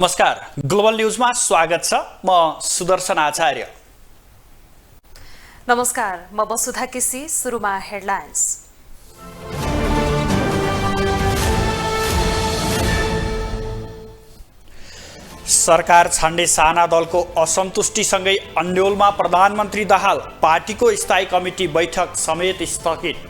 नमस्कार, ग्लोबल न्यूजमा स्वागत छ। म सुदर्शन आचार्य। नमस्कार, म वसुधा केसी। सुरुमा हेडलाइन्स। सरकार छान्ने साना दलको असन्तुष्टिसँगै अन्योलमा प्रधानमन्त्री दाहाल, पार्टीको स्थायी कमिटी बैठक समेत स्थगित।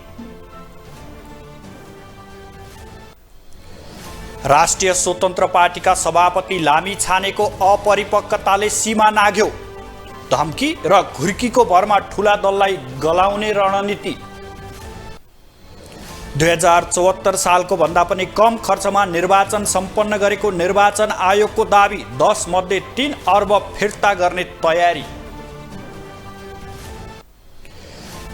राष्ट्रिय स्वतन्त्र पार्टीका सभापति लामिछानेको अपरिपक्वताले सीमा नाघ्यो। धम्की र घुर्कीको भरमा ठूला दललाई गलाउने रणनीति। 2074 सालको भन्दा पनि कम खर्चमा निर्वाचन सम्पन्न गरेको निर्वाचन आयोगको दाबी, 10 मध्ये 3 अर्ब फिर्ता गर्ने तयारी।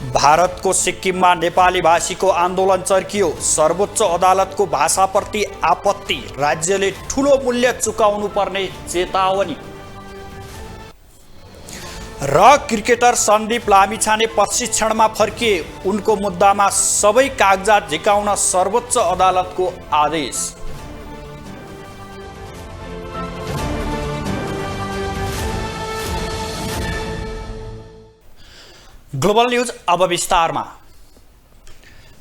भारतको सिक्किममा नेपाली भाषीको आन्दोलन चर्कियो। सर्वोच्च अदालतको भाषाप्रति आपत्ति, राज्यले ठूलो मूल्य चुकाउनु पर्ने चेतावनी। र क्रिकेटर सन्दीप लामिछाने प्रशिक्षणमा फर्किए। उनको मुद्दामा सबै कागजात झिकाउन सर्वोच्च अदालतको आदेश। ग्लोबल न्यूज अब विस्तारमा।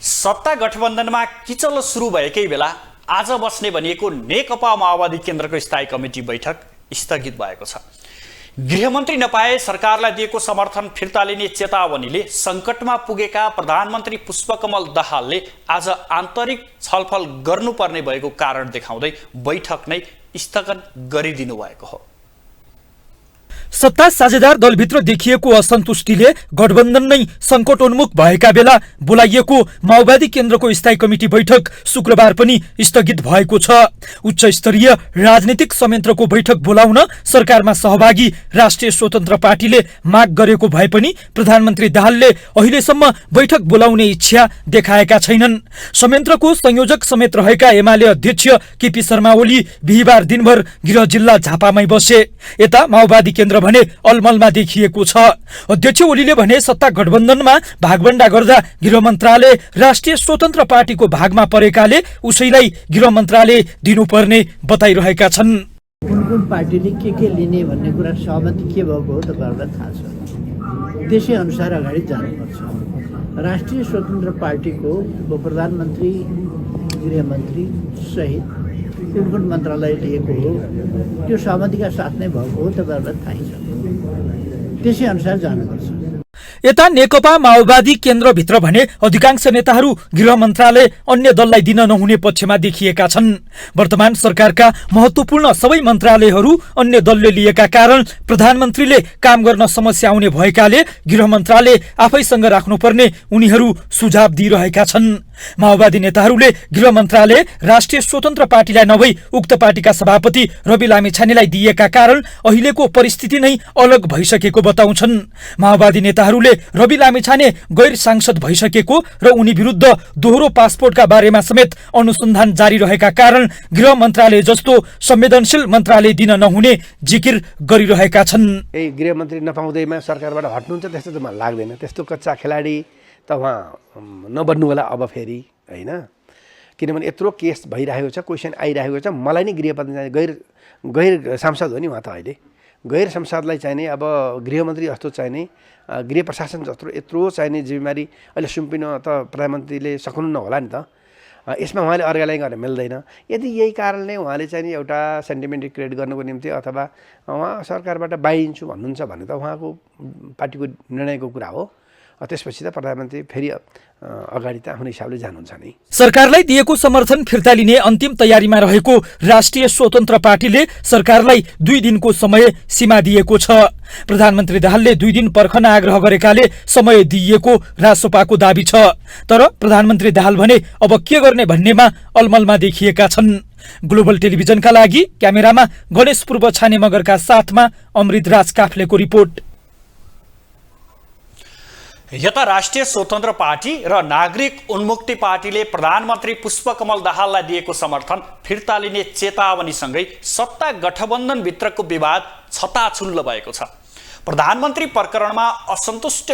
सत्ता गठबन्धनमा किचलो सुरु भएकै बेला आज बस्ने भनिएको नेकपा माओवादी केन्द्रको स्थायी कमिटी बैठक स्थगित भएको छ। गृहमन्त्री नपाए सरकारलाई दिएको समर्थन फिर्ता लिने चेतावनीले सङ्कटमा पुगेका प्रधानमन्त्री पुष्पकमल दाहालले आज आन्तरिक छलफल गर्नुपर्ने भएको कारण देखाउँदै बैठक नै स्थगन गरिदिनु भएको हो। सत्ता साझेदार दलभित्र देखिएको असन्तुष्टिले गठबन्धन नै सङ्कटोन्मुख भएका बेला बोलाइएको माओवादी केन्द्रको स्थायी कमिटी बैठक शुक्रबार पनि स्थगित भएको छ। उच्च स्तरीय राजनीतिक संयन्त्रको बैठक बोलाउन सरकारमा सहभागी राष्ट्रिय स्वतन्त्र पार्टीले माग गरेको भए पनि प्रधानमन्त्री दाहालले अहिलेसम्म बैठक बोलाउने इच्छा देखाएका छैनन्। संयन्त्रको संयोजक समेत रहेका एमाले अध्यक्ष केपी शर्मा ओली बिहिबार दिनभर गृह जिल्ला झापामै बसे। यता माओवादी केन्द्र भने अलमलमा देखिएको छ। अध्यक्ष ओलीले भने सत्ता गठबन्धनमा भागभण्डा गर्दा गृह मन्त्रालय राष्ट्रिय स्वतन्त्र पार्टीको भागमा परेकाले उसैलाई गृह मन्त्रालय दिनुपर्ने बताइरहेका छन्। कुन कुन पार्टीले के लिने भन्ने कुरा सहमति के भएको हो तपाईँहरूलाई थाहा छ। त्यसै अनुसार अगाडि जानुपर्छ। राष्ट्रिय स्वतन्त्र पार्टीको प्रधानमन्त्री गृहमन्त्री सहित कुन कुन मन्त्रालय लिएको हो त्यो सहमतिका साथ नै भएको हो तपाईँहरूलाई थाहै छ। त्यसै अनुसार जानुपर्छ। यता नेकपा माओवादी केन्द्रभित्र भने अधिकांश नेताहरू गृह मन्त्रालय अन्य दललाई दिन नहुने पक्षमा देखिएका छन्। वर्तमान सरकारका महत्त्वपूर्ण सबै मन्त्रालयहरू अन्य दलले लिएका कारण प्रधानमन्त्रीले काम गर्न समस्या आउने भएकाले गृह मन्त्रालय आफैसँग राख्नुपर्ने उनीहरू सुझाव दिइरहेका छन्। माओवादी नेताहरूले गृह मन्त्रालय राष्ट्रिय स्वतन्त्र पार्टीलाई नभई उक्त पार्टीका सभापति रवि लामिछानेलाई दिएका कारण अहिलेको परिस्थिति नै अलग भइसकेको बताउँछन्। माओवादी नेताहरूले रवि लामिछाने गैर सांसद भइसकेको र उनी विरुद्ध दोहोरो पासपोर्टका बारेमा समेत अनुसन्धान जारी रहेका कारण गृह मन्त्रालय जस्तो संवेदनशील मन्त्रालय दिन नहुने जिकिर गरिरहेका छन्। गृहमन्त्री नपाउँदैमा सरकारबाट हट्नुहुन्छ त्यस्तो त मलाई लाग्दैन। त्यस्तो कच्चा खेलाडी त उहाँ नबन्नु होला अब फेरि, होइन? किनभने यत्रो केस भइरहेको छ, क्वेसन आइरहेको छ। मलाई नै गृहमन्त्री गैर सांसद हो नि उहाँ त। अहिले गैर सांसदलाई चाहिने अब गृहमन्त्री जस्तो चाहिने गृह प्रशासन जस्तो यत्रो चाहिने जिम्मेवारी अहिले सुम्पिन त प्रधानमन्त्रीले सक्नुहुन्न होला नि त। यसमा उहाँले अर्कालाई गरेर मिल्दैन। यदि यही कारणले उहाँले चाहिँ एउटा सेन्टिमेन्ट क्रिएट गर्नुको निम्ति अथवा उहाँ सरकारबाट बाहिरिन्छु भन्नुहुन्छ भने त उहाँको पार्टीको निर्णयको कुरा हो। त्यसपछि त प्रधानमन्त्री फेरि अगाडि त आफ्नो हिसाबले जानुहुन्छ नि। सरकारलाई दिएको समर्थन फिर्ता लिने अन्तिम तयारीमा रहेको राष्ट्रिय स्वतन्त्र पार्टीले सरकारलाई 2 दिनको समय सीमा दिएको छ। प्रधानमन्त्री दाहालले 2 दिन पर्खन आग्रह गरेकाले समय दिइएको रासोपाको दाबी छ। तर प्रधानमन्त्री दाहाल भने अब के गर्ने भन्नेमा अलमलमा देखिएका छन्। ग्लोबल टेलिभिजनका लागि क्यामेरामा गणेश पूर्व छाने मगरका साथमा अमृत राज काफ्लेको रिपोर्ट। यता राष्ट्रिय स्वतन्त्र पार्टी र नागरिक उन्मुक्ति पार्टीले प्रधानमन्त्री पुष्पकमल दाहाललाई दिएको समर्थन फिर्ता लिने चेतावनीसँगै सत्ता गठबन्धनभित्रको विवाद छताछुल्लो भएको छ। प्रधानमन्त्री प्रकरणमा असन्तुष्ट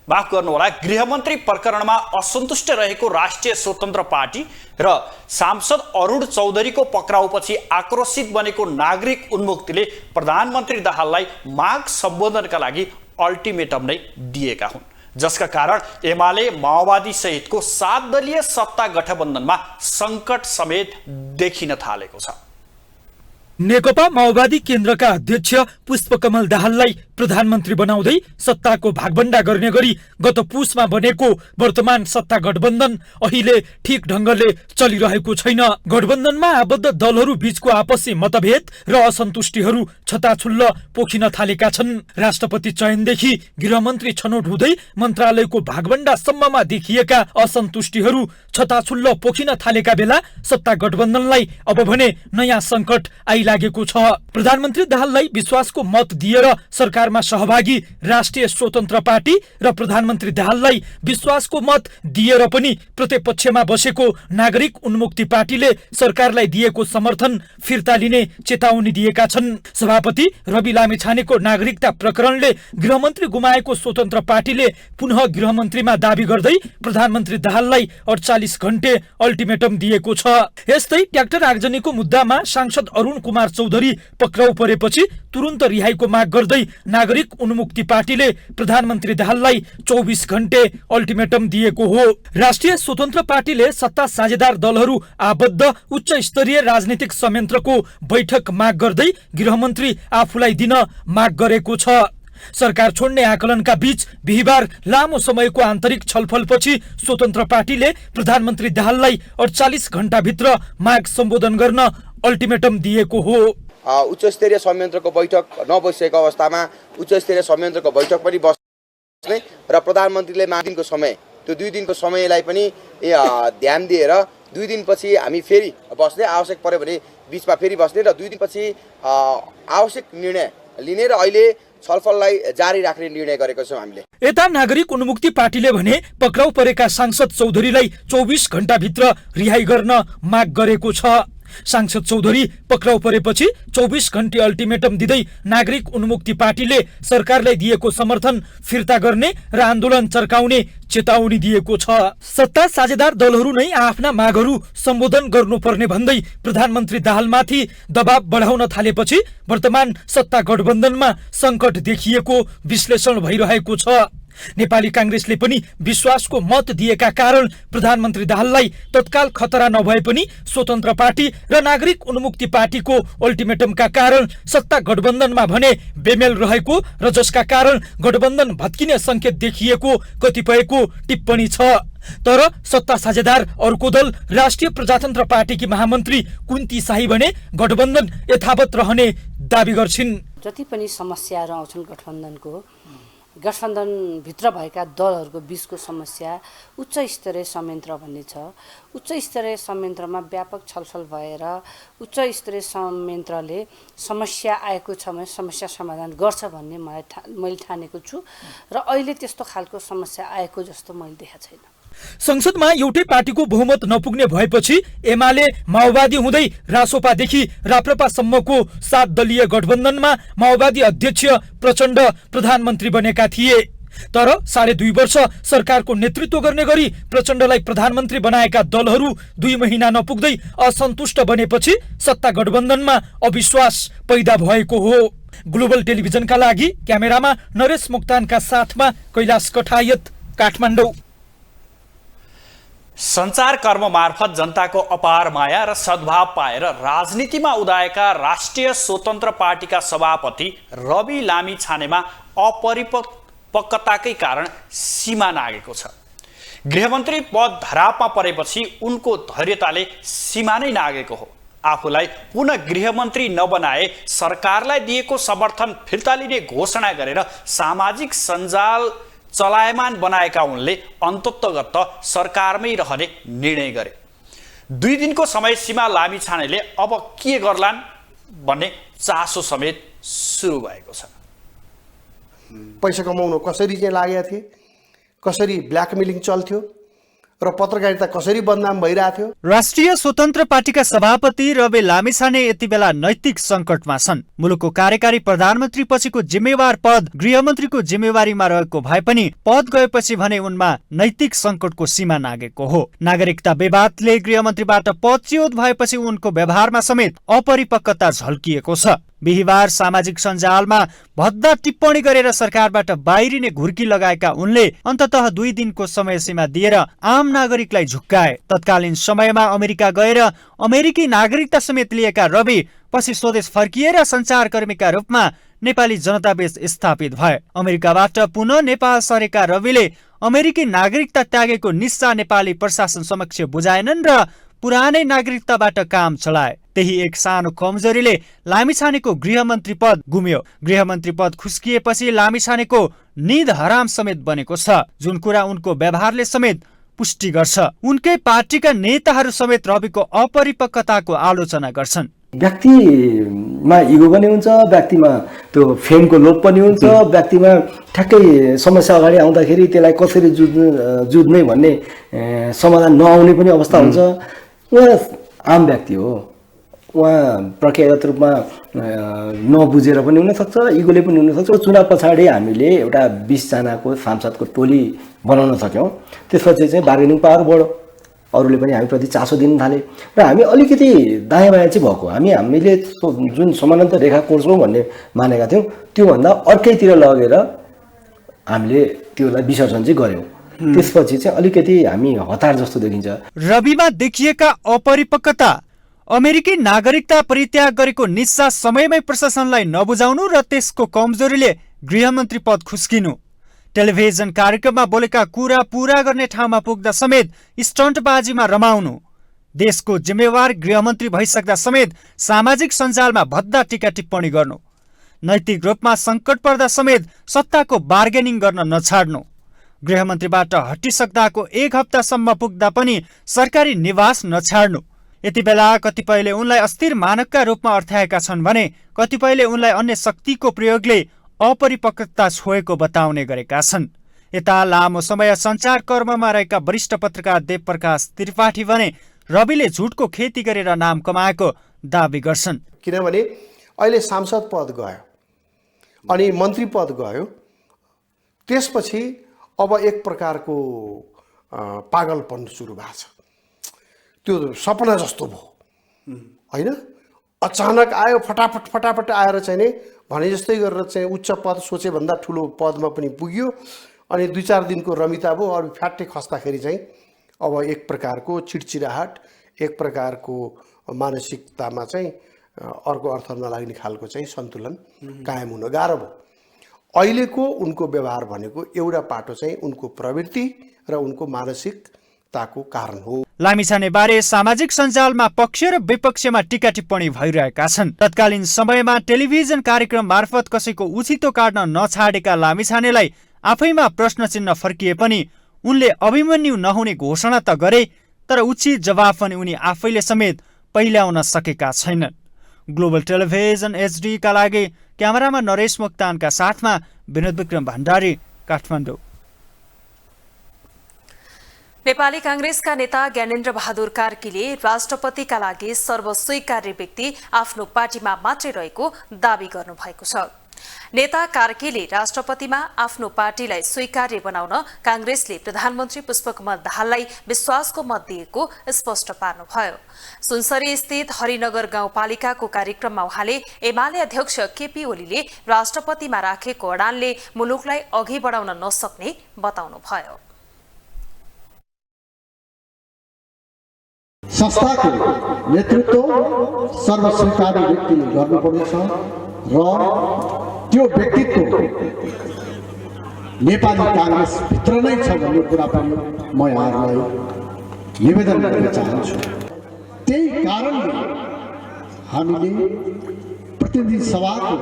माफ गर्नुहोला, गृहमन्त्री प्रकरणमा असन्तुष्ट रहेको राष्ट्रिय स्वतन्त्र पार्टी र सांसद अरुण चौधरीको पक्राउपछि आक्रोशित बनेको नागरिक उन्मुक्तिले प्रधानमन्त्री दाहाललाई माग सम्बोधनका लागि अल्टिमेटम नै दिएका हुन्, जसका कारण एमाले माओवादी सहितको 7 दलीय सत्ता गठबन्धनमा सङ्कट समेत देखिन थालेको छ। नेकपा माओवादी केन्द्रका अध्यक्ष पुष्पकमल दाहाललाई प्रधानमन्त्री बनाउँदै सत्ताको भागबण्डा गर्ने गरी गत पुसमा बनेको वर्तमान सत्ता गठबन्धन अहिले ठिक ढंगले चलिरहेको छैन। गठबन्धनमा आबद्ध दलहरू बीचको आपसी मतभेद र असन्तुष्टिहरू छताछुल्ल पोखिन थालेका छन्। राष्ट्रपति चयनदेखि गृहमन्त्री छनौट हुँदै मन्त्रालयको भागबण्डासम्ममा देखिएका असन्तुष्टिहरू छताछुल्ल पोखिन थालेका बेला सत्ता गठबन्धनलाई अब भने नयाँ सङ्कट आइलागेको छ। प्रधानमन्त्री दाहाललाई विश्वासको मत दिएर सरकारमा सहभागी राष्ट्रिय स्वतन्त्र पार्टी र प्रधानमन्त्री दाहाललाई विश्वासको मत दिएर पनि प्रतिपक्षमा बसेको नागरिक उन्मुक्ति पार्टीले सरकारलाई दिएको समर्थन फिर्ता लिने चेतावनी दिएका छन्। सभापति रवि लामिछानेको नागरिकता प्रकरणले गृहमन्त्री गुमाएको स्वतन्त्र पार्टीले पुनः गृहमन्त्रीमा दाबी गर्दै प्रधानमन्त्री दाहाललाई 48 घण्टे अल्टिमेटम दिएको छ। यस्तै ट्र्याक्टर आगजनीको मुद्दामा सांसद अरुण कुमार चौधरी पक्राउ परेपछि तुरुन्त रिहाईको माग गर्दै नागरिक उन्मुक्ति पार्टीले प्रधानमन्त्री दाहाललाई 24 घण्टे अल्टिमेटम दिएको हो। राष्ट्रिय स्वतन्त्र पार्टीले सत्ता साझेदार दलहरू आबद्ध उच्च स्तरीय राजनीतिक संयन्त्रको बैठक माग गर्दै गृहमन्त्री आफूलाई दिन माग गरेको छ। सरकार छोड्ने आकलनका बीच बिहिबार लामो समयको आन्तरिक छलफलपछि स्वतन्त्र पार्टीले प्रधानमन्त्री दाहाललाई 48 घण्टाभित्र माग सम्बोधन गर्न अल्टिमेटम दिएको हो। उच्च स्तरीय संयन्त्रको बैठक नबसेको अवस्थामा उच्च स्तरीय संयन्त्रको बैठक पनि बस्ने र प्रधानमन्त्रीले 5 दिनको समय, त्यो 2 दिनको समयलाई पनि ध्यान दिएर 2 दिनपछि हामी फेरि बस्ने, आवश्यक पर्यो भने बिचमा फेरि बस्ने र 2 दिनपछि आवश्यक निर्णय लिने र अहिले छलफललाई जारी राख्ने निर्णय गरेको छौँ हामीले। यता नागरिक उन्मुक्ति पार्टीले भने पक्राउ परेका सांसद चौधरीलाई 24 घण्टाभित्र रिहाई गर्न माग गरेको छ। सांसद चौधरी पक्राउ परेपछि 24 घण्टे अल्टिमेटम दिँदै नागरिक उन्मुक्ति पार्टीले सरकारलाई दिएको समर्थन फिर्ता गर्ने र आन्दोलन चर्काउने चेतावनी दिएको छ। सत्ता साझेदार दलहरू नै आफ्ना मागहरू सम्बोधन गर्नुपर्ने भन्दै प्रधानमन्त्री दाहालमाथि दबाव बढाउन थालेपछि वर्तमान सत्ता गठबन्धनमा सङ्कट देखिएको विश्लेषण भइरहेको छ। नेपाली कांग्रेसले पनि विश्वासको मत दिएका कारण प्रधानमन्त्री दाहाललाई तत्काल खतरा नभए पनि स्वतन्त्र पार्टी र नागरिक उन्मुक्ति पार्टीको अल्टिमेटमका कारण सत्ता गठबन्धनमा भने बेमेल रहेको र जसका कारण गठबन्धन भत्किने संकेत देखिएको कतिपयको टिप्पणी छ। तर सत्ता साझेदार अर्को दल राष्ट्रिय प्रजातन्त्र पार्टीकी महामन्त्री कुन्ती शाही भने गठबन्धन यथावत रहने दाबी गर्छिन्। जति पनि समस्याहरू आउँछन् गठबन्धनभित्र भएका दलहरूको बीचको समस्या उच्च स्तरीय संयन्त्र भन्ने छ। उच्च स्तरीय संयन्त्रमा व्यापक छलफल भएर उच्च स्तरीय संयन्त्रले समस्या आएको छ भने समस्या समाधान गर्छ भन्ने मैले ठानेको छु र अहिले त्यस्तो खालको समस्या आएको जस्तो मैले देखेको छैन। संसदमा एउटै पार्टीको बहुमत नपुग्ने भएपछि एमाले माओवादी हुँदै रासोपादेखि राप्रपासम्मको 7 दलीय गठबन्धनमा माओवादी अध्यक्ष प्रचण्ड प्रधानमन्त्री बनेका थिए। तर 2.5 वर्ष सरकारको नेतृत्व गर्ने गरी प्रचण्डलाई प्रधानमन्त्री बनाएका दलहरू 2 महिना नपुग्दै असन्तुष्ट बनेपछि सत्ता गठबन्धनमा अविश्वास पैदा भएको हो। ग्लोबल टेलिभिजनका लागि क्यामेरामा नरेश मोक्तानका साथमा कैलाश कठायत, काठमाडौँ। सञ्चार कर्म मार्फत जनताको अपार माया र सद्भाव पाएर राजनीतिमा उदाएका राष्ट्रिय स्वतन्त्र पार्टीका सभापति रवि लामिछानेमा अपरिपक्वताकै कारण सीमा नागेको छ। गृहमन्त्री पद धरापमा परेपछि उनको धैर्यताले सीमा नै नागेको हो। आफूलाई पुनः गृहमन्त्री नबनाए सरकारलाई दिएको समर्थन फिर्ता लिने घोषणा गरेर सामाजिक सञ्जाल चलायमान बनाएका उनले अन्ततगत सरकारमै रहने निर्णय गरे। 2 दिनको समय सीमा लामिछानेले अब के गर्लान् भन्ने चासो समेत सुरु भएको छ। पैसा कमाउन कसरी चाहिँ लागेका थिए, कसरी ब्ल्याकमेलिङ चल्थ्यो र पत्रकारिता कसरी बदनाम भइरहेको थियो। राष्ट्रिय स्वतन्त्र पार्टीका सभापति रवि लामिछाने यति बेला नैतिक संकटमा छन्। मुलुकको कार्यकारी प्रधानमन्त्री पछिको जिम्मेवार पद गृहमन्त्रीको जिम्मेवारीमा रहेको भए पनि पद गएपछि भने उनमा नैतिक संकटको सीमा नागेको हो। नागरिकता विवादले गृहमन्त्रीबाट पदच्युत भएपछि उनको व्यवहारमा समेत अपरिपक्वता झल्किएको छ। बिहिबार सामाजिक सञ्जालमा भद्दा टिप्पणी गरेर सरकारबाट बाहिरिने घुर्की लगाएका उनले अन्ततः 2 दिनको समय सीमा दिएर आम नागरिकलाई झुक्काए। तत्कालीन समयमा अमेरिका गएर अमेरिकी नागरिकता समेत लिएका रवि पछि स्वदेश फर्किएर सञ्चारकर्मीका रूपमा नेपाली जनताबीच स्थापित भए। अमेरिकाबाट पुनः नेपाल सरेका रविले अमेरिकी नागरिकता त्यागेको निस्सा नेपाली प्रशासन समक्ष बुझाएनन् र पुरानै नागरिकताबाट काम चलाए। त्यही एक सानो कमजोरीले लामिछानेको गृहमन्त्री पद गुम्यो। गृहमन्त्री पद खुस्किएपछि लामिछानेको निद हराम समेत बनेको छ, जुन कुरा उनको व्यवहारले समेत पुष्टि गर्छ। उनकै पार्टीका नेताहरू समेत रविको अपरिपक्वताको आलोचना गर्छन्। व्यक्तिमा इगो पनि हुन्छ, व्यक्तिमा त्यो फेमको लोभ पनि हुन्छ, व्यक्तिमा ठ्याक्कै समस्या अगाडि आउँदाखेरि त्यसलाई कसरी जुझ्ने भन्ने समाधान नआउने पनि अवस्था हुन्छ। उहाँ आम व्यक्ति हो, उहाँ प्रक्रियागत रूपमा नबुझेर पनि हुनसक्छ, इगोले पनि हुनसक्छ। चुनाव पछाडि हामीले एउटा 20 जनाको सांसदको टोली बनाउन सक्यौँ। त्यसपछि चाहिँ बार्गेनिङ पावर बढ्यो, अरूले पनि हामीप्रति चासो दिन थाले र हामी अलिकति दायाँ बायाँ चाहिँ भएको। हामीले जुन समानान्तर रेखा कोर्छौँ भन्ने मानेका थियौँ, त्योभन्दा अर्कैतिर लगेर हामीले त्योलाई विसर्जन चाहिँ गऱ्यौँ। त्यसपछि चाहिँ अलिकति हामी हतार जस्तो देखिन्छ। रविमा देखिएका अपरिपक्वता अमेरिकी नागरिकता परित्याग गरेको निस्सा समयमै प्रशासनलाई नबुझाउनु र त्यसको कमजोरीले गृहमन्त्री पद खुस्किनु, टेलिभिजन कार्यक्रममा बोलेका कुरा पूरा गर्ने ठाउँमा पुग्दा समेत स्टन्टबाजीमा रमाउनु, देशको जिम्मेवार गृहमन्त्री भइसक्दा समेत सामाजिक सञ्जालमा भद्दा टीका टिप्पणी गर्नु, नैतिक रूपमा सङ्कट पर्दा समेत सत्ताको बार्गेनिङ गर्न नछाड्नु, गृहमन्त्रीबाट हटिसक्दाको 1 हप्तासम्म पुग्दा पनि सरकारी निवास नछाड्नु। यति बेला कतिपयले उनलाई अस्थिर मानवका रूपमा अर्थ्याएका छन् भने कतिपयले उनलाई अन्य शक्तिको प्रयोगले अपरिपक्वता छोएको बताउने गरेका छन्। यता लामो समय सञ्चार कर्ममा रहेका वरिष्ठ पत्रकार देवप्रकाश त्रिपाठी भने रविले झुटको खेती गरेर नाम कमाएको दावी गर्छन्। किनभने अहिले सांसद पद गयो अनि मन्त्री पद गयो, त्यसपछि अब एक प्रकारको पागलपन सुरु भएको छ। त्यो सपना जस्तो भयो होइन, अचानक आयो, फटाफट आएर चाहिँ नि भने जस्तै गरेर चाहिँ उच्च पद सोचे भन्दा ठुलो पदमा पनि पुग्यो। अनि 2-4 दिनको रमिता भयो, अरू फ्याट्टै खस्दाखेरि चाहिँ अब एक प्रकारको चिडचिडाहट, एक प्रकारको मानसिकतामा चाहिँ अर्को अर्थ नलाग्ने खालको चाहिँ सन्तुलन कायम हुन गाह्रो भयो। अहिलेको उनको व्यवहार भनेको एउटा पाटो चाहिँ उनको प्रवृत्ति र उनको मानसिकताको कारण हो। लामिछाने बारे सामाजिक सञ्जालमा पक्ष र विपक्षमा टीका टिप्पणी भइरहेका छन्। तत्कालीन समयमा टेलिभिजन कार्यक्रम मार्फत कसैको उछितो काट्न नछाडेका लामिछानेलाई आफैमा प्रश्न चिन्ह फर्किए पनि उनले अभिमन्यु नहुने घोषणा त गरे, तर उचित जवाफ पनि उनी आफैले समेत पहिल्याउन सकेका छैनन्। ग्लोबल टेलिभिजन HD का लागि क्यामेरामा नरेश मोक्तानका साथमा विनोद विक्रम भण्डारी, काठमाडौँ। नेपाली कांग्रेसका नेता ज्ञानेन्द्र बहादुर कार्कीले राष्ट्रपतिका लागि सर्वस्वीकार्य व्यक्ति आफ्नो पार्टीमा मात्रै रहेको दावी गर्नुभएको छ। नेता कार्कीले राष्ट्रपतिमा आफ्नो पार्टीलाई स्वीकार्य बनाउन कांग्रेसले प्रधानमन्त्री पुष्पकमल दाहाललाई विश्वासको मत दिएको स्पष्ट पार्नुभयो। सुनसरी स्थित हरिनगर गाउँपालिकाको कार्यक्रममा उहाँले एमाले अध्यक्ष केपी ओलीले राष्ट्रपतिमा राखेको अडानले मुलुकलाई अघि बढाउन नसक्ने बताउनुभयो। संस्थाको नेतृत्व सर्वस्वीकार्य व्यक्तिले गर्नुपर्दछ र त्यो व्यक्तित्व नेपाली कांग्रेस भित्र नै छ भन्ने कुरा पनि म यहाँहरूलाई निवेदन गर्न चाहन्छु। त्यही कारणले हामीले प्रतिनिधि सभाको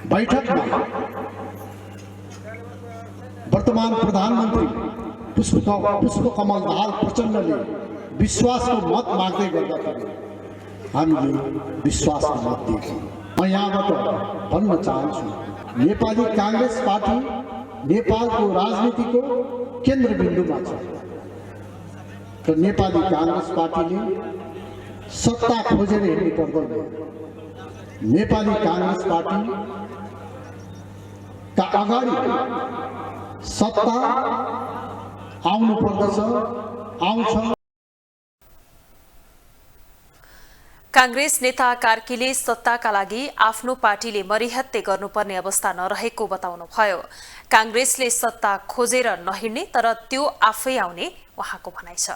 बैठकमा वर्तमान प्रधानमन्त्री पुष्पकमल दाहाल प्रचण्डले विश्वासको मत माग्दै गर्दाखेरि हामीले विश्वासको मत दिएको। म यहाँबाट भन्न चाहन्छु, नेपाली कांग्रेस पार्टी नेपालको राजनीतिको केन्द्रबिन्दुमा छ। र नेपाली काङ्ग्रेस पार्टीले सत्ता खोजेर हिँड्नु पर्दैन। नेपाली काङ्ग्रेस पार्टीका अगाडि सत्ता आउनु पर्दछ, आउँछ। कांग्रेस नेता कार्कीले सत्ताका लागि आफ्नो पार्टीले मरिहत्ते गर्नुपर्ने अवस्था नरहेको बताउनुभयो। कांग्रेसले सत्ता खोजेर नहिँड्ने तर त्यो आफै आउने उहाँको भनाइ छ।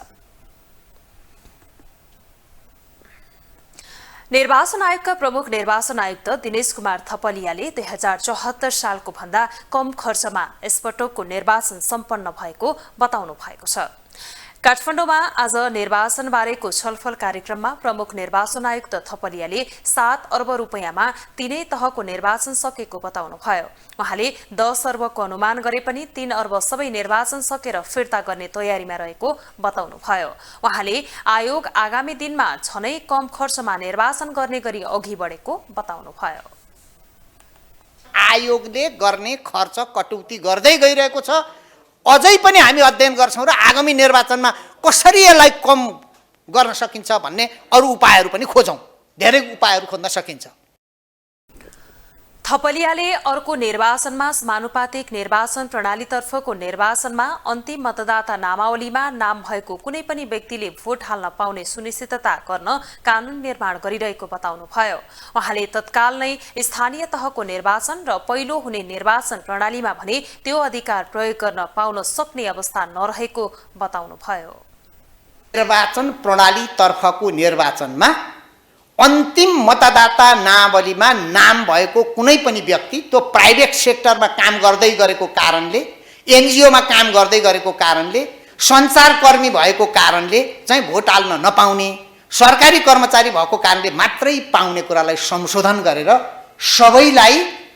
निर्वाचन आयोगका प्रमुख निर्वाचन आयुक्त दिनेश कुमार थपलियाले 2074 सालको भन्दा कम खर्चमा यसपटकको निर्वाचन सम्पन्न भएको बताउनु भएको छ। काठमाडौँमा आज निर्वाचन बारेको छलफल कार्यक्रममा प्रमुख निर्वाचन आयुक्त थपलियाले 7 अर्ब रुपैयाँमा तीनै तहको निर्वाचन सकेको बताउनुभयो। उहाँले 10 अर्बको अनुमान गरे पनि 3 अर्ब सबै निर्वाचन सकेर फिर्ता गर्ने तयारीमा रहेको बताउनुभयो। उहाँले आयोग आगामी दिनमा झनै कम खर्चमा निर्वाचन गर्ने गरी अघि बढेको बताउनुभयो। आयोगले गर्ने खर्च कटौती गर्दै गइरहेको छ। अझै पनि हामी अध्ययन गर्छौं र आगामी निर्वाचनमा कसरी यसलाई कम गर्न सकिन्छ भन्ने अरु उपायहरू पनि खोजौं। धेरै उपायहरू खोज्न सकिन्छ। थपलियाले अर्को निर्वाचनमा समानुपातिक निर्वाचन प्रणालीतर्फको निर्वाचनमा अन्तिम मतदाता नामावलीमा नाम भएको कुनै पनि व्यक्तिले भोट हाल्न पाउने सुनिश्चितता गर्न कानून निर्माण गरिरहेको बताउनुभयो। उहाँले तत्काल नै स्थानीय तहको निर्वाचन र पहिलो हुने निर्वाचन प्रणालीमा भने त्यो अधिकार प्रयोग गर्न पाउन सक्ने अवस्था नरहेको बताउनुभयो। निर्वाचन प्रणालीतर्फको निर्वाचनमा अन्तिम मतदाता नावलीमा नाम भएको कुनै पनि व्यक्ति त्यो प्राइभेट सेक्टरमा काम गर्दै गरेको कारणले, एनजिओमा काम गर्दै गरेको कारणले, सञ्चारकर्मी भएको कारणले चाहिँ भोट हाल्न नपाउने, सरकारी कर्मचारी भएको कारणले मात्रै पाउने कुरालाई संशोधन गरेर सबैलाई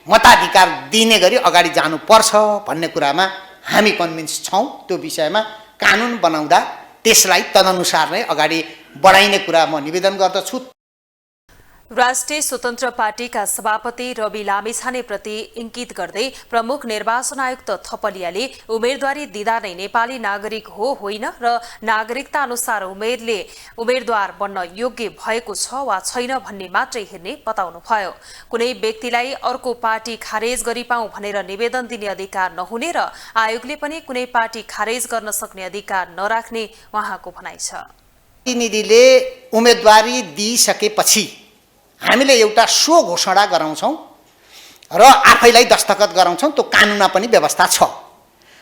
मताधिकार दिने गरी अगाडि जानुपर्छ भन्ने कुरामा हामी कन्भिन्स छौं। त्यो विषयमा कानुन बनाउँदा त्यसलाई तदनुसार नै अगाडि बढाइने कुरा म निवेदन गर्दछु। राष्ट्रिय स्वतन्त्र पार्टीका सभापति रवि लामिछानेप्रति इंकित गर्दै प्रमुख निर्वाचन आयुक्त थपलियाले उम्मेदवारी दिँदा नै नेपाली नागरिक हो होइन र नागरिकता अनुसार उम्मेदवार बन्न योग्य भएको छ वा छैन भन्ने मात्रै हेर्ने बताउनुभयो। कुनै व्यक्तिलाई अर्को पार्टी खारेज गरिपाऊ भनेर निवेदन दिने अधिकार नहुने र आयोगले पनि कुनै पार्टी खारेज गर्न सक्ने अधिकार नराख्ने उहाँको भनाइ छ। प्रतिनिधिले उम्मेदवारी दिइसकेपछि हामीले एउटा सो घोषणा गराउँछौं र आफैलाई दस्तखत गराउँछौं। त्यो कानुनमा पनि व्यवस्था छ।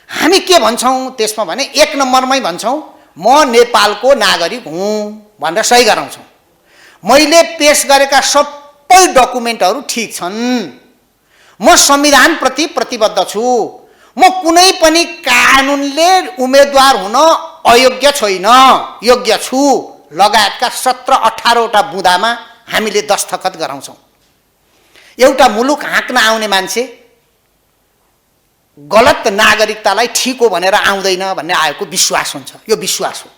हामी के भन्छौं त्यसमा भने 1 नम्बरमै भन्छौं म नेपालको नागरिक हुँ भनेर सही गराउँछौं। मैले पेश गरेका सबै डकुमेन्टहरू ठीक छन्। म संविधानप्रति प्रतिबद्ध छु। म कुनै पनि कानुनले उम्मेदवार हुन अयोग्य छैन, योग्य छु लगायतका 17-18 वटा बुँदामा हामीले दस्तखत गराउँछौं। एउटा मुलुक हाँक्न आउने मान्छे गलत नागरिकतालाई ठीक हो भनेर आउँदैन भन्ने आयोगको विश्वास हुन्छ। यो विश्वास हो।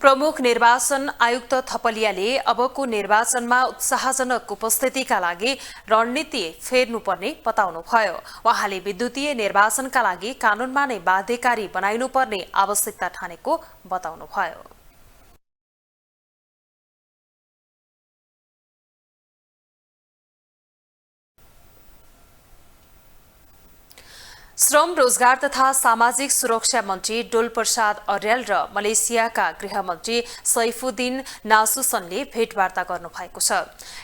प्रमुख निर्वाचन आयुक्त थपलियाले अबको निर्वाचनमा उत्साहजनक उपस्थितिका लागि रणनीति फेर्नुपर्ने बताउनुभयो। उहाँले विद्युतीय निर्वाचनका लागि कानूनमा नै बाध्यकारी बनाइनुपर्ने आवश्यकता ठानेको बताउनुभयो। श्रम रोजगार तथा सामाजिक सुरक्षा मन्त्री डोल प्रसाद अर्याल र मलेसियाका गृहमन्त्री सैफुद्दिन नासुसनले भेटवार्ता गर्नुभएको छ।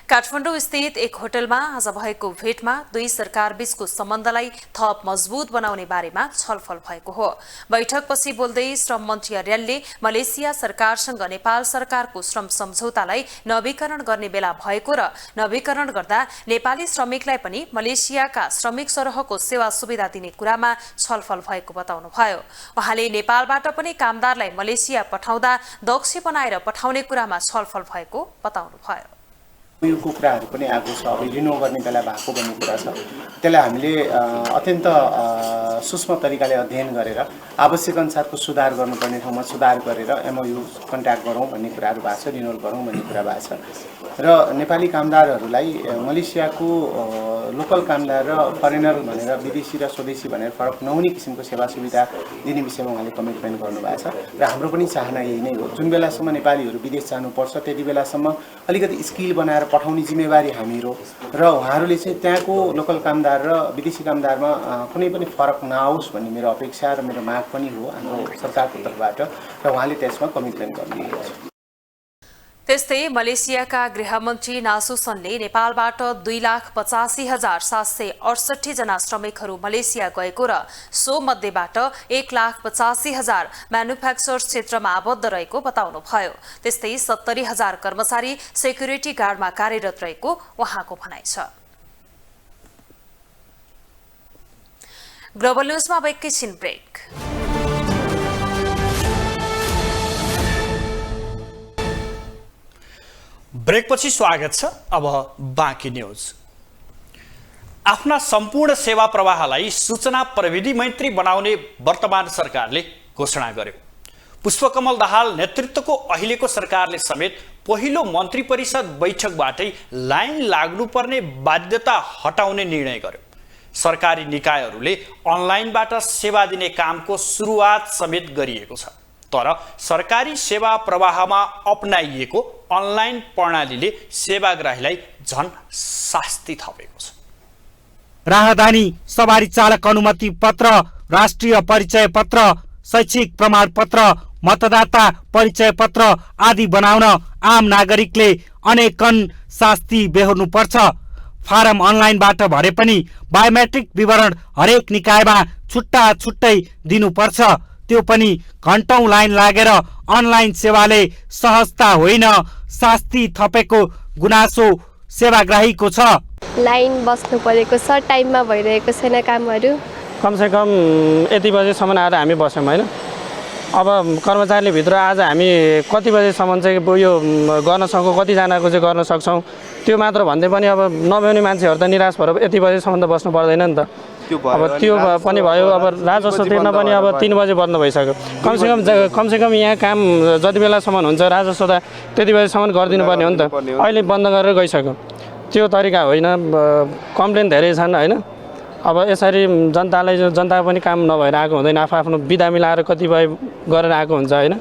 काठमाडौँ स्थित एक होटलमा आज भएको भेटमा दुई सरकार बीचको सम्बन्धलाई थप मजबुत बनाउने बारेमा छलफल भएको हो। बैठकपछि बोल्दै श्रम मन्त्री अर्यालले मलेसिया सरकारसँग नेपाल सरकारको श्रम सम्झौतालाई नवीकरण गर्ने बेला भएको र नवीकरण गर्दा नेपाली श्रमिकलाई पनि मलेसियाका श्रमिक सरहको सेवा सुविधा दिने कुरामा छलफल भएको बताउनुभयो। उहाँले नेपालबाट पनि कामदारलाई मलेसिया पठाउँदा दक्ष बनाएर पठाउने कुरामा छलफल भएको बताउनुभयो। यो कुराहरू पनि आएको छ। अब रिन्यू गर्ने बेला भएको भन्ने कुरा छ। त्यसलाई हामीले अत्यन्त सूक्ष्म तरिकाले अध्ययन गरेर आवश्यक अनुसारको सुधार गर्नुपर्ने ठाउँमा सुधार गरेर एमओयू कन्ट्याक्ट गरौँ भन्ने कुराहरू भएको छ, रिन्युअल गरौँ भन्ने कुरा भएको छ। र नेपाली कामदारहरूलाई मलेसियाको लोकल कामदार र फरेनर भनेर विदेशी र स्वदेशी भनेर फरक नहुने किसिमको सेवा सुविधा दिने विषयमा उहाँले कमिटमेन्ट गर्नुभएको छ र हाम्रो पनि चाहना यही नै हो। जुन बेलासम्म नेपालीहरू विदेश जानुपर्छ त्यति बेलासम्म अलिकति स्किल बनाएर पठाउने जिम्मेवारी हाम्रो र उहाँहरूले चाहिँ त्यहाँको लोकल कामदार र विदेशी कामदारमा कुनै पनि फरक नआओस् भन्ने मेरो अपेक्षा र मेरो माग पनि हो हाम्रो सरकारको तर्फबाट र उहाँले त्यसमा कमिटमेन्ट गर्नुभएको छ। त्यस्तै मलेसियाका गृहमन्त्री नासुसनले नेपालबाट 2,85,768 जना श्रमिकहरू मलेसिया गएको र सो मध्येबाट 1,85,000 म्यानुफ्याक्चर क्षेत्रमा आबद्ध रहेको बताउनुभयो। त्यस्तै 70,000 कर्मचारी सेक्युरिटी गार्डमा कार्यरत रहेको उहाँको भनाइ छ। ग्लोबल न्यूजमा अब एकैछिन ब्रेक। ब्रेकपछि स्वागत छ। अब बाँकी न्यूज। आफ्ना सम्पूर्ण सेवा प्रवाहलाई सूचना प्रविधि मैत्री बनाउने वर्तमान सरकारले घोषणा गर्यो। पुष्पकमल दाहाल नेतृत्वको अहिलेको सरकारले समेत पहिलो मन्त्री परिषद बैठकबाटै लाइन लाग्नुपर्ने बाध्यता हटाउने निर्णय गर्यो। सरकारी निकायहरूले अनलाइनबाट सेवा दिने कामको सुरुवात समेत गरिएको छ। तर सरकारी सेवा प्रवाहमा अपनाइएको अनलाइन प्रणालीले सेवाग्राहीलाई झन शास्ति थपेको छ। राहदानी, सवारी चालक अनुमति पत्र, राष्ट्रिय परिचय पत्र, शैक्षिक प्रमाणपत्र, मतदाता परिचय पत्र आदि बनाउन आम नागरिकले अनेकन शास्ति बेहोर्नु पर्छ। फारम अनलाइनबाट भरे पनि बायोमेट्रिक विवरण हरेक निकायमा छुट्टा छुट्टै दिनुपर्छ। त्यो पनि घण्टौं लाइन लागेर अनलाइन सेवाले सहजता होइन शास्ति थपेको गुनासो सेवाग्राहीको छ। लाइन बस्नु परेको छ, टाइममा भइरहेको छैन कामहरू। कमसेकम यति बजेसम्म आएर हामी बस्यौँ होइन। अब कर्मचारीले भित्र आज हामी कति बजेसम्म चाहिँ यो गर्न सक्छौँ, कतिजनाको चाहिँ गर्न सक्छौँ त्यो मात्र भन्दै पनि अब नभ्याउने मान्छेहरू त निराश भएर यति बजेसम्म त बस्नु पर्दैन नि त। अब त्यो पनि भयो। अब राजस्व तिर्न पनि अब 3 बजे बन्द भइसक्यो। कमसेकम यहाँ काम जति बेलासम्म हुन्छ राजस्व त त्यति बजेसम्म गरिदिनु पर्ने हो नि त। अहिले बन्द गरेर गइसक्यो। त्यो तरिका होइन। कम्प्लेन धेरै छन् होइन। अब यसरी जनताको पनि काम नभएर आएको हुँदैन। आफ्नो बिदा मिलाएर कतिपय गरेर आएको हुन्छ होइन।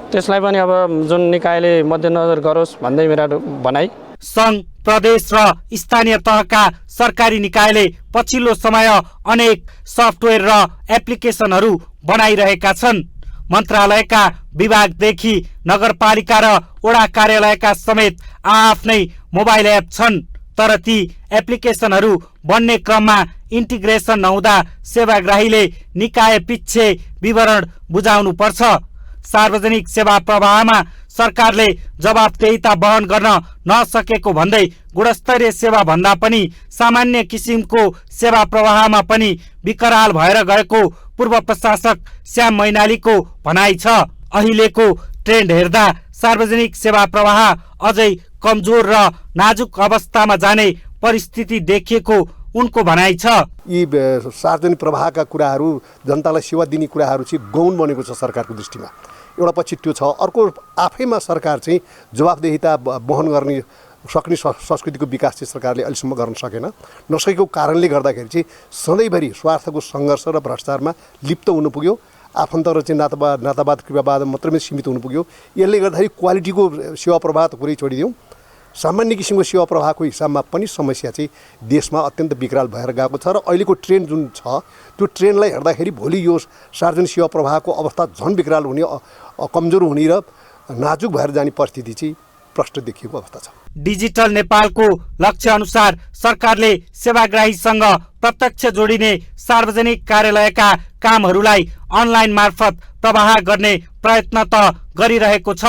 त्यसलाई पनि अब जुन निकायले मध्यनजर गरोस् भन्दै मेरो भनाइ। सङ्घ, प्रदेश र स्थानीय तहका सरकारी निकायले पछिल्लो समय अनेक सफ्टवेयर र एप्लिकेसनहरू बनाइरहेका छन्। मन्त्रालयका विभागदेखि नगरपालिका र वडा कार्यालयका समेत आफ्नै मोबाइल एप छन्। तर ती एप्लिकेसनहरू बन्ने क्रममा इन्टिग्रेसन नहुँदा सेवाग्राहीले निकाय पिच्छे विवरण बुझाउनु पर्छ। सार्वजनिक सेवा प्रवाहमा सरकारले जवाबदेहिता वहन गर्न नसकेको भन्दै गुणस्तरीय सेवा भन्दा पनि सामान्य किसिमको सेवा प्रवाहमा पनि विकराल भएर गएको पूर्व प्रशासक श्याम मैनालीको भनाइ छ। अहिलेको ट्रेन्ड हेर्दा सार्वजनिक सेवा प्रवाह अझै कमजोर र नाजुक अवस्थामा जाने परिस्थिति देखिएको उनको भनाइ छ। यी सार्वजनिक प्रवाहका कुराहरू, जनतालाई सेवा दिने कुराहरू चाहिँ गौण बनेको छ सरकारको दृष्टिमा। एउटा पछि त्यो छ। अर्को आफैमा सरकार चाहिँ जवाबदेहिता वहन गर्ने सक्ने संस्कृतिको विकास चाहिँ सरकारले अहिलेसम्म गर्न सकेन। नसकेको कारणले गर्दाखेरि चाहिँ सधैँभरि स्वार्थको सङ्घर्ष र भ्रष्टाचारमा लिप्त हुनु पुग्यो। आफन्त र चाहिँ नातावाद कृपावाद मात्रै सीमित हुनु पुग्यो। यसले गर्दाखेरि क्वालिटीको सेवा प्रवाह त कुरै छोडिदिउँ, सामान्य किसिमको सेवा प्रवाहको हिसाबमा पनि समस्या चाहिँ देशमा अत्यन्त विकराल भएर गएको छ। र अहिलेको ट्रेन्ड जुन छ त्यो ट्रेन्डलाई हेर्दाखेरि भोलि यो सार्वजनिक सेवा प्रवाहको अवस्था झन् विकराल हुने, कमजोर हुने र नाजुक भएर जाने परिस्थिति चाहिँ प्रष्ट देखिएको अवस्था छ। डिजिटल नेपालको लक्ष्य अनुसार सरकारले सेवाग्राहीसँग प्रत्यक्ष जोडिने सार्वजनिक कार्यालयका कामहरूलाई अनलाइन मार्फत प्रवाह गर्ने प्रयत्न त गरिरहेको छ।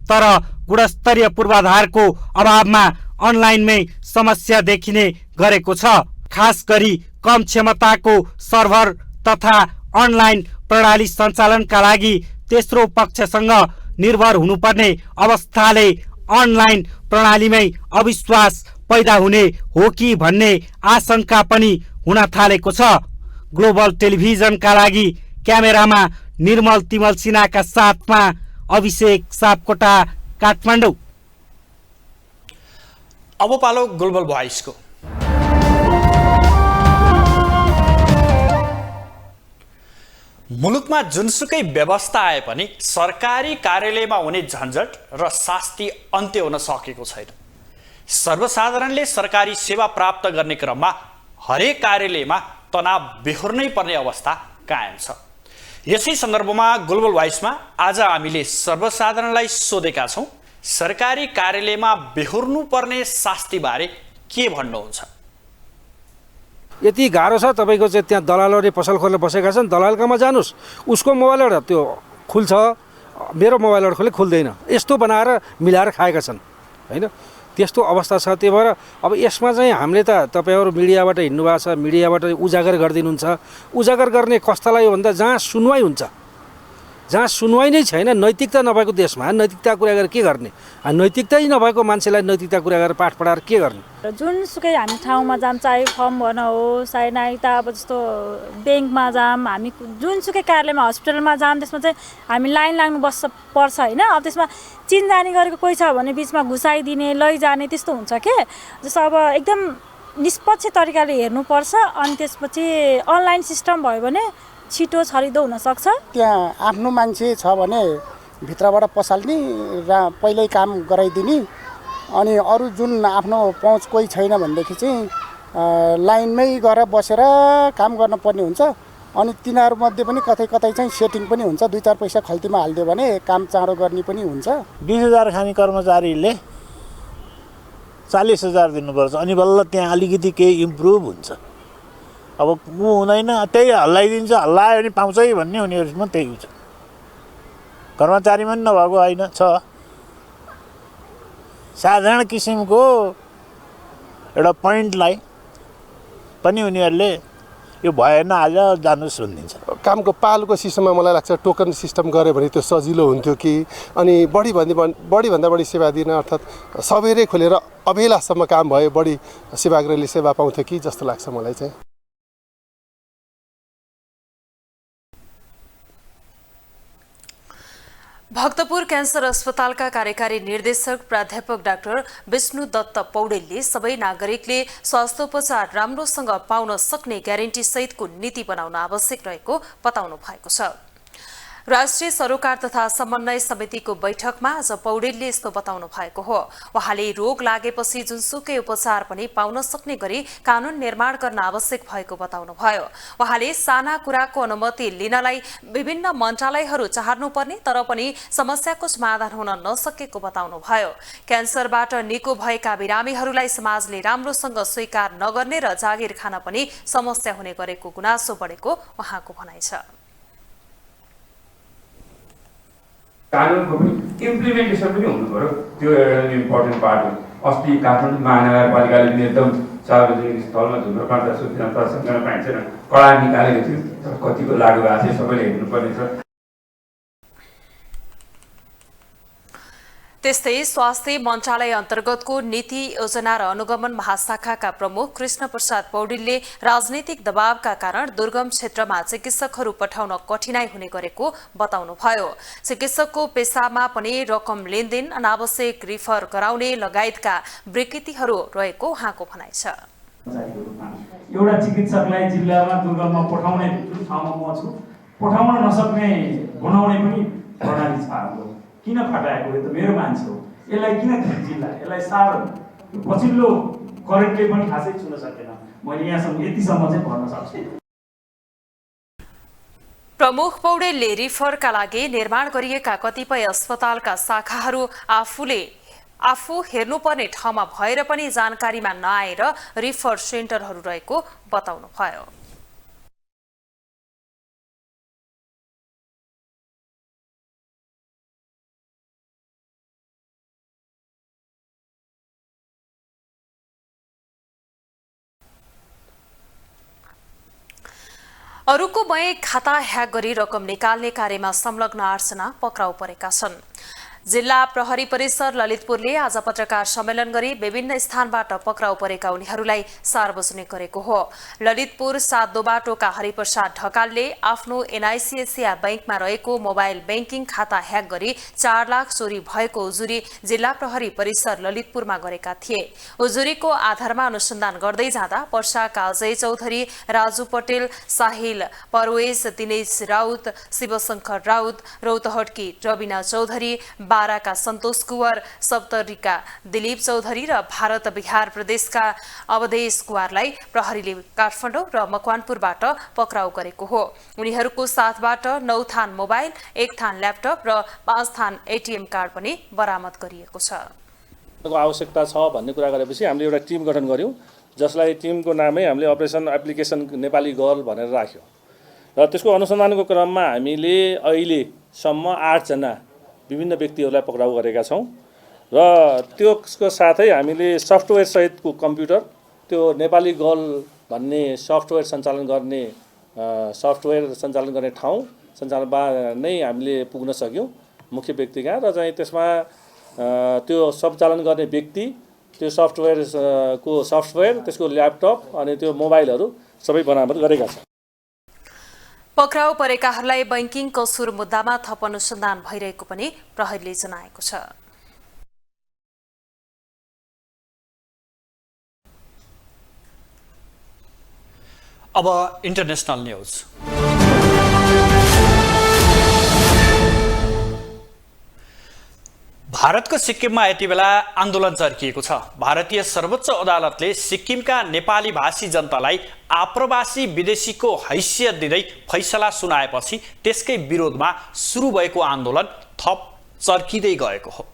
तर गुणस्तरीय पूर्वाधारको अभावमा अनलाइनमै समस्या देखिने गरेको छ। खास गरी कम क्षमताको सर्भर तथा अनलाइन प्रणाली सञ्चालनका लागि तेस्रो पक्षसँग निर्भर हुनुपर्ने अवस्थाले अनलाइन प्रणालीमै अविश्वास पैदा हुने हो कि भन्ने आशंका पनि हुन थालेको छ। ग्लोबल टेलिभिजनका लागि क्यामेरामा निर्मल तिमल सिन्हाका साथमा अभिषेक सापकोटा, काठमाडौँ। अब पालो ग्लोबल भोइसको। मुलुकमा जुनसुकै व्यवस्था आए पनि सरकारी कार्यालयमा हुने झन्झट र शास्ति अन्त्य हुन सकेको छैन। सर्वसाधारणले सरकारी सेवा प्राप्त गर्ने क्रममा हरेक कार्यालयमा तनाव बेहोर्नै पर्ने अवस्था कायम छ। यसै सन्दर्भमा ग्लोबल भोइसमा आज हामीले सर्वसाधारणलाई सोधेका छौँ, सरकारी कार्यालयमा बेहोर्नु पर्ने शास्तिबारे के भन्नुहुन्छ? यति गाह्रो छ तपाईँको चाहिँ त्यहाँ दलालहरूले पसल खोलेर बसेका छन्, दलालकामा जानुहोस्, उसको मोबाइलबाट त्यो खुल्छ, मेरो मोबाइलबाट खोले खुल्दैन, यस्तो बनाएर मिलाएर खाएका छन् होइन। त्यस्तो अवस्था छ। त्यही भएर अब यसमा चाहिँ हामीले त तपाईँहरू मिडियाबाट हिँड्नु भएको छ, मिडियाबाट उजागर गरिदिनुहुन्छ। उजागर गर्ने कस्तालाई हो भन्दा जहाँ सुनवाई हुन्छ, जहाँ सुनवाई नै छैन, नैतिकता नभएको देशमा नैतिकता कुरा गरेर के गर्ने? नैतिकतै नभएको मान्छेलाई नैतिकता कुरा गरेर पाठ पढाएर के गर्ने? जुनसुकै हामी ठाउँमा जाम, चाहे फर्म भर्न होस्, चाहे नागरिकता अब जस्तो ब्याङ्कमा जाम, हामी जुनसुकै कार्यालयमा हस्पिटलमा जाम, त्यसमा चाहिँ हामी लाइन लाग्नु पर्छ होइन। अब त्यसमा चिनजानी गरेको कोही छ भने बिचमा घुसाइदिने, लैजाने त्यस्तो हुन्छ के। जस्तो अब एकदम निष्पक्ष तरिकाले हेर्नुपर्छ। अनि त्यसपछि अनलाइन सिस्टम भयो भने छिटो छरिदो हुनसक्छ। त्यहाँ आफ्नो मान्छे छ भने भित्रबाट पसाल्ने र पहिल्यै काम गराइदिने, अनि अरू जुन आफ्नो पहुँच कोही छैन भनेदेखि चाहिँ लाइनमै गएर बसेर काम गर्नुपर्ने हुन्छ। अनि तिनीहरूमध्ये पनि कतै कतै चाहिँ सेटिङ पनि हुन्छ, 2-4 पैसा खल्तीमा हालिदियो भने काम चाँडो गर्ने पनि हुन्छ। 20,000 खाने कर्मचारीले 40,000 दिनुपर्छ, अनि बल्ल त्यहाँ अलिकति केही इम्प्रुभ हुन्छ। अब ऊ हुँदैन, त्यही हल्लाइदिन्छ, हल्लायो भने पाउँछ है भन्ने उनीहरूमा त्यही हुन्छ। कर्मचारीमा पनि नभएको होइन, छ साधारण किसिमको एउटा पोइन्टलाई पनि उनीहरूले यो भएन आज जानुहोस् भनिदिन्छ। कामको पालोको सिस्टममा मलाई लाग्छ टोकन सिस्टम गऱ्यो भने त्यो सजिलो हुन्थ्यो कि, अनि बढीभन्दा बढी सेवा दिन, अर्थात् सबेरै खोलेर अबेलासम्म काम भयो, बढी सेवाग्राहीले सेवा पाउँथ्यो कि जस्तो लाग्छ मलाई चाहिँ। भक्तपुर क्यान्सर अस्पतालका कार्यकारी निर्देशक प्राध्यापक डाक्टर विष्णु दत्त पौडेलले सबै नागरिकले स्वास्थ्योपचार राम्रोसँग पाउन सक्ने ग्यारेन्टी सहितको नीति बनाउन आवश्यक रहेको बताउनु भएको छ। राष्ट्रिय सरोकार तथा समन्वय समितिको बैठकमा आज पौडेलले यस्तो बताउनु भएको हो। उहाँले रोग लागेपछि जुनसुकै उपचार पनि पाउन सक्ने गरी कानून निर्माण गर्न आवश्यक भएको बताउनुभयो। उहाँले साना कुराको अनुमति लिनलाई विभिन्न मन्त्रालयहरू चाहनुपर्ने तर पनि समस्याको समाधान हुन नसकेको बताउनुभयो। क्यान्सरबाट निको भएका बिरामीहरूलाई समाजले राम्रोसँग स्वीकार नगर्ने र जागिर खान पनि समस्या हुने गरेको गुनासो बढेको उहाँको भनाइ छ। कानुनको पनि इम्प्लिमेन्टेसन पनि हुनु पर्यो, त्यो एउटा इम्पोर्टेन्ट पार्ट हो। अस्ति काठमाडौँ महानगरपालिकाले पनि एकदम सार्वजनिक स्थलमा धुम्रपान तत्सम गर्न पाइन्छ कडा निकालेको थियो, कतिको लागु भएको थियो सबैले हेर्नुपर्ने छ। त्यस्तै स्वास्थ्य मन्त्रालय अन्तर्गतको नीति योजना र अनुगमन महाशाखाका प्रमुख कृष्ण प्रसाद पौडेलले राजनीतिक दबावका कारण दुर्गम क्षेत्रमा चिकित्सकहरू पठाउन कठिनाई हुने गरेको बताउनुभयो। चिकित्सकको पेसामा पनि रकम लेनदेन, अनावश्यक रिफर गराउने लगायतका विकृतिहरू रहेको उहाँको भनाइ छ। एउटा चिकित्सकलाई जिल्लामा दुर्गममा पठाउने ठाउँमा म छु, पठाउन नसक्ने बनाउने पनि प्रणाली छ हाम्रो। किन फटाएको? यो त मेरो मान्छे हो, यसलाई किन जिल्ला, यसलाई साह्रो पछिल्लो करेन्टले पनि खासै छुन सकेन। मैले यहाँसम्म यतिसम्म चाहिँ भन्न सक्छु। प्रमुख पौडेलले रिफरका लागि निर्माण गरिएका कतिपय अस्पतालका शाखाहरू आफू हेर्नुपर्ने ठाउँमा भएर पनि जानकारीमा नआएर रिफर सेन्टरहरू रहेको बताउनुभयो। अरूको बैंक खाता ह्याक गरी रकम निकाल्ने कार्यमा संलग्न 8 जना पक्राउ परेका छन्। जिल्ला प्रहरी परिसर ललितपुरले आज पत्रकार सम्मेलन गरी विभिन्न स्थानबाट पक्राउ परेका उनीहरूलाई सार्वजनिक गरेको हो। ललितपुर 7 दोबाटोका हरिप्रसाद ढकालले आफ्नो एनआइसिएसिया बैंकमा रहेको मोबाइल बैंकिङ खाता ह्याक गरी 4 लाख चोरी भएको उजुरी जिल्ला प्रहरी परिसर ललितपुरमा गरेका थिए। उजुरीको आधारमा अनुसन्धान गर्दै जाँदा पर्साका अजय चौधरी, राजु पटेल, साहिल परवेश, दिनेश राउत, शिवशंकर राउत, रौतहटकी रविना चौधरी, बाराका सन्तोष कुवर, सप्तरीका दिलीप चौधरी र भारत बिहार प्रदेशका अवधेश कुवारलाई प्रहरीले काठमाडौँ र मकवानपुरबाट पक्राउ गरेको हो। उनीहरूको साथबाट 9 थान मोबाइल, 1 थान ल्यापटप र 5 थान एटीएम कार्ड पनि बरामद गरिएको छ। आवश्यकता छ भन्ने कुरा गरेपछि हामीले एउटा टिम गठन गर्यौं, जसलाई टिमको नामै हामीले अपरेसन एप्लिकेसन नेपाली गर्ल भनेर राख्यौं र त्यसको अनुसन्धानको क्रममा हामीले अहिलेसम्म 8 जना विभिन्न व्यक्तिहरूलाई पक्राउ गरेका छौं र त्यसको साथै हामीले सफ्टवेयर सहितको कम्प्युटर, त्यो नेपाली गर्ल भन्ने सफ्टवेयर सञ्चालन गर्ने ठाउँ सञ्चालनमा नै हामीले पुग्न सक्यौं मुख्य व्यक्तिका र चाहिँ त्यसमा त्यो सञ्चालन गर्ने व्यक्ति, त्यो सफ्टवेयर त्यसको ल्यापटप अनि त्यो मोबाइलहरू सबै बरामद गरेका छौं। पक्राउ परेकाहरूलाई बैंकिङ कसुर मुद्दामा थप अनुसन्धान भइरहेको पनि प्रहरीले जनाएको छ। अब इन्टरनेशनल न्यूज। भारतको सिक्किममा यति बेला आन्दोलन चर्किएको छ। भारतीय सर्वोच्च अदालतले सिक्किमका नेपाली भाषी जनतालाई आप्रवासी विदेशीको हैसियत दिँदै फैसला सुनाएपछि त्यसकै विरोधमा सुरु भएको आन्दोलन थप चर्किँदै गएको हो।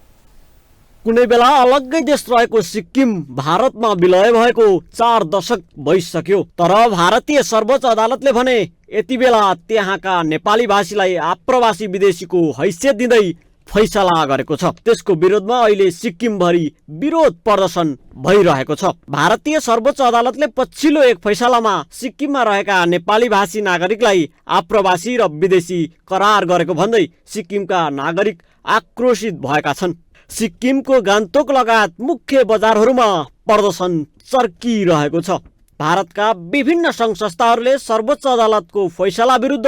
कुनै बेला अलग्गै देश रहेको सिक्किम भारतमा विलय भएको 4 दशक भइसक्यो, तर भारतीय सर्वोच्च अदालतले भने यति बेला त्यहाँका नेपाली भाषीलाई आप्रवासी विदेशीको हैसियत दिँदै फैसला गरेको छ। त्यसको विरोधमा अहिले सिक्किमभरि विरोध प्रदर्शन भइरहेको छ। भारतीय सर्वोच्च अदालतले पछिल्लो एक फैसलामा सिक्किममा रहेका नेपाली भाषी नागरिकलाई आप्रवासी र विदेशी करार गरेको भन्दै सिक्किमका नागरिक आक्रोशित भएका छन्। सिक्किमको गान्तोक लगायत मुख्य बजारहरूमा प्रदर्शन चर्किरहेको छ। भारतका विभिन्न सङ्घ संस्थाहरूले सर्वोच्च अदालतको फैसला विरुद्ध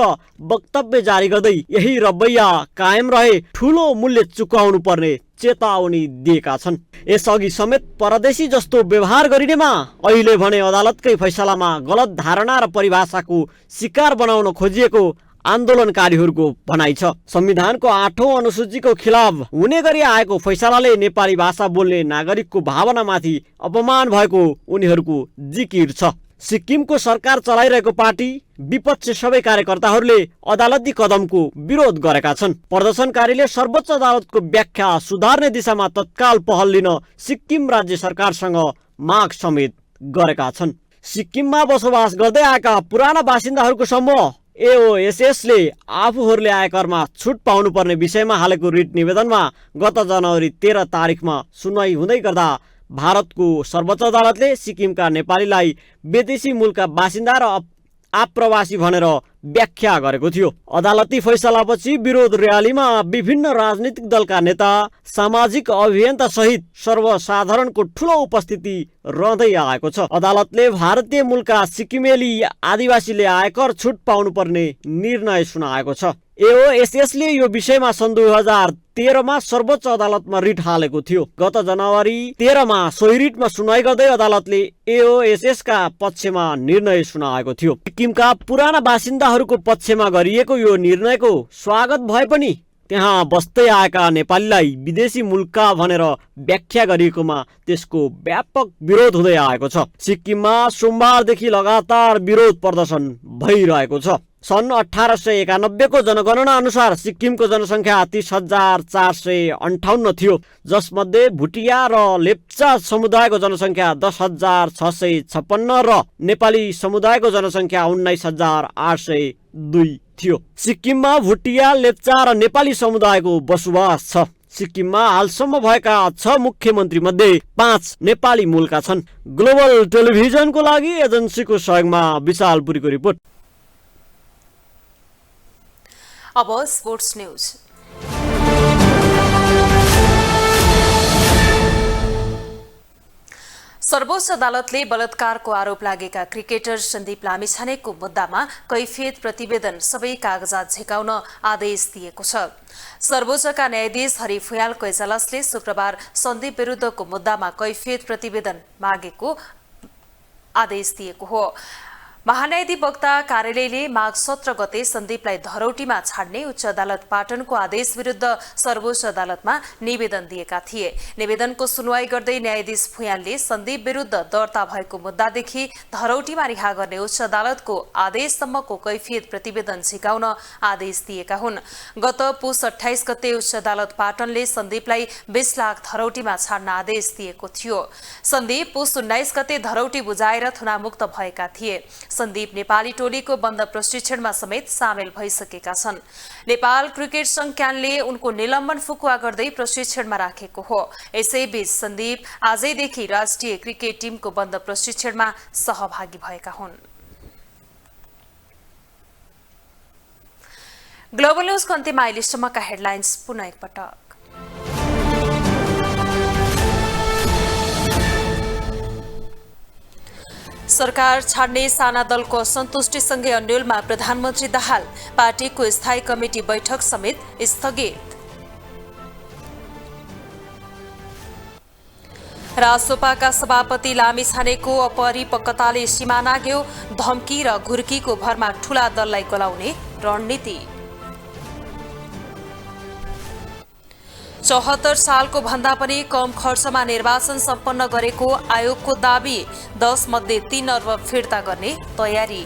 वक्तव्य जारी गर्दै यही रवैया कायम रहे ठूलो मूल्य चुकाउनु पर्ने चेतावनी दिएका छन्। यसअघि समेत परदेशी जस्तो व्यवहार गरिनेमा अहिले भने अदालतकै फैसलामा गलत धारणा र परिभाषाको शिकार बनाउन खोजिएको आन्दोलनकारीहरूको भनाइ छ। संविधानको 8औं अनुसूचीको खिलाफ हुने गरी आएको फैसलाले नेपाली भाषा बोल्ने नागरिकको भावनामाथि अपमान भएको उनीहरूको जिकिर छ। सिक्किमको सरकार चलाइरहेको पार्टी विपक्ष सबै कार्यकर्ताहरूले अदालती कदमको विरोध गरेका छन्। प्रदर्शनकारीले सर्वोच्च अदालतको व्याख्या सुधार्ने दिशामा तत्काल पहल लिन सिक्किम राज्य सरकारसँग माग समेत गरेका छन्। सिक्किममा बसोबास गर्दै आएका पुराना बासिन्दाहरूको समूह एओएसएसले आफूहरूले आयकरमा छुट पाउनुपर्ने विषयमा हालेको रिट निवेदनमा गत जनवरी 13 तारिकमा सुनवाई हुँदै गर्दा भारतको सर्वोच्च अदालतले सिक्किमका नेपालीलाई विदेशी मूलका बासिन्दा र आप्रवासी भनेर व्याख्या गरेको थियो। अदालती फैसलापछि विरोध र्यालीमा विभिन्न राजनीतिक दलका नेता, सामाजिक अभियन्ता सहित सर्वसाधारणको ठूलो उपस्थिति रहँदै आएको छ। अदालतले भारतीय मूलका सिक्किमेली आदिवासीले आयकर छुट पाउनुपर्ने निर्णय सुनाएको छ। एओएसएसले यो विषयमा सन् 2013 मा सर्वोच्च अदालतमा रिट हालेको थियो। गत जनवरी 13 मा सोही रिटमा सुनवाई गर्दै अदालतले एओएसएसका पक्षमा निर्णय सुनाएको थियो। सिक्किमका पुराना बासिन्दाहरूको पक्षमा गरिएको यो निर्णयको स्वागत भए पनि त्यहाँ बस्दै आएका नेपालीलाई विदेशी मूलका भनेर व्याख्या गरिएकोमा त्यसको व्यापक विरोध हुँदै आएको छ। सिक्किममा सोमबारदेखि लगातार विरोध प्रदर्शन भइरहेको छ। सन् 1891 को जनगणना अनुसार सिक्किमको जनसङ्ख्या 30,458 थियो, जसमध्ये भुटिया र लेप्चा समुदायको जनसङ्ख्या 10,656 र नेपाली समुदायको जनसङ्ख्या 19,802 थियो। सिक्किममा भुटिया, लेप्चा र नेपाली समुदायको बसोबास छ। सिक्किममा हालसम्म भएका 6 मुख्यमन्त्री मध्ये 5 नेपाली मूलका छन्। ग्लोबल टेलिभिजनको लागि एजेन्सीको सहयोगमा विशालपुरीको रिपोर्ट। अब स्पोर्ट्स न्यूज। सर्वोच्च अदालतले बलात्कारको आरोप लागेका क्रिकेटर सन्दीप लामिछानेको मुद्दामा कैफियत प्रतिवेदन सबै कागजात झिकाउन आदेश दिएको छ। सर्वोच्चका न्यायाधीश हरि फुयालको इजलासले शुक्रबार सन्दीप विरुद्धको मुद्दामा कैफियत प्रतिवेदन मागेको आदेश दिएको हो। महान्यायाधिवक्ता कार्यालयले माघ 17 गते सन्दीपलाई धरौटीमा छाड्ने उच्च अदालत पाटनको आदेश विरुद्ध सर्वोच्च अदालतमा निवेदन दिएका थिए। निवेदनको सुनवाई गर्दै न्यायाधीश फुयालले सन्दीप विरुद्ध दर्ता भएको मुद्दादेखि धरौटीमा रिहा गर्ने उच्च अदालतको आदेशसम्मको कैफियत प्रतिवेदन झिकाउन आदेश दिएका हुन्। गत पुस 28 गते उच्च अदालत पाटनले सन्दीपलाई 20 लाख धरौटीमा छाड्न आदेश दिएको थियो। सन्दीप पुस 19 गते धरौटी बुझाएर थुनामुक्त भएका थिए। सन्दीप नेपाली टोलीको बन्द प्रशिक्षणमा समेत सामेल भइसकेका छन्। नेपाल क्रिकेट संघ क्यानले उनको निलम्बन फुकुवा गर्दै प्रशिक्षणमा राखेको हो। यसैबीच सन्दीप आजैदेखि राष्ट्रिय क्रिकेट टिमको बन्द प्रशिक्षणमा सहभागी भएका हुन्। ग्लोबल न्यूजको अन्त्यमा अहिलेसम्मका हेडलाइन्स पुनः एकपटक। सरकार छाड्ने साना दलको असन्तुष्टिसँगै अन्यलमा प्रधानमन्त्री दाहाल, पार्टीको स्थायी कमिटी बैठक समेत स्थगित। रासोपाका सभापति लामिछानेको अपरिपक्वताले सीमा नाग्यो, धम्की र घुर्कीको भरमा ठूला दललाई गलाउने रणनीति। 74 सालको भन्दा पनि कम खर्चमा निर्वाचन सम्पन्न गरेको आयोगको दाबी, 10 मध्ये 3 अर्ब फिर्ता गर्ने तयारी।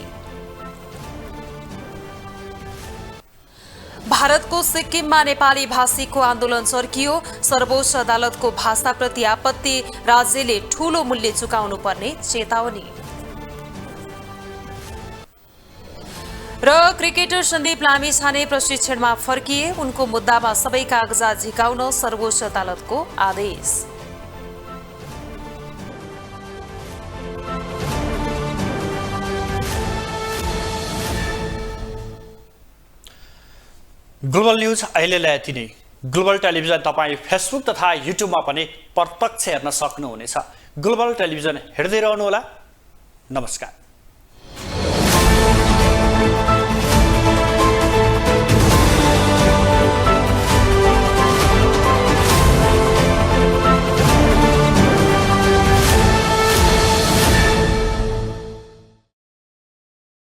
भारतको सिक्किममा नेपाली भाषीको आन्दोलन चर्कियो, सर्वोच्च अदालतको भाषाप्रति आपत्ति, राज्यले ठूलो मूल्य चुकाउनु पर्ने चेतावनी। र क्रिकेटर सन्दीप लामिछाने प्रशिक्षणमा फर्किए, उनको मुद्दामा सबै कागजात झिकाउन सर्वोच्च अदालतको आदेश। ग्लोबल न्यूज अहिलेलाई यति नै। ग्लोबल टेलिभिजन तपाईँ फेसबुक तथा युट्युबमा पनि प्रत्यक्ष हेर्न सक्नुहुनेछ। ग्लोबल टेलिभिजन हेर्दै रहनुहोला। नमस्कार।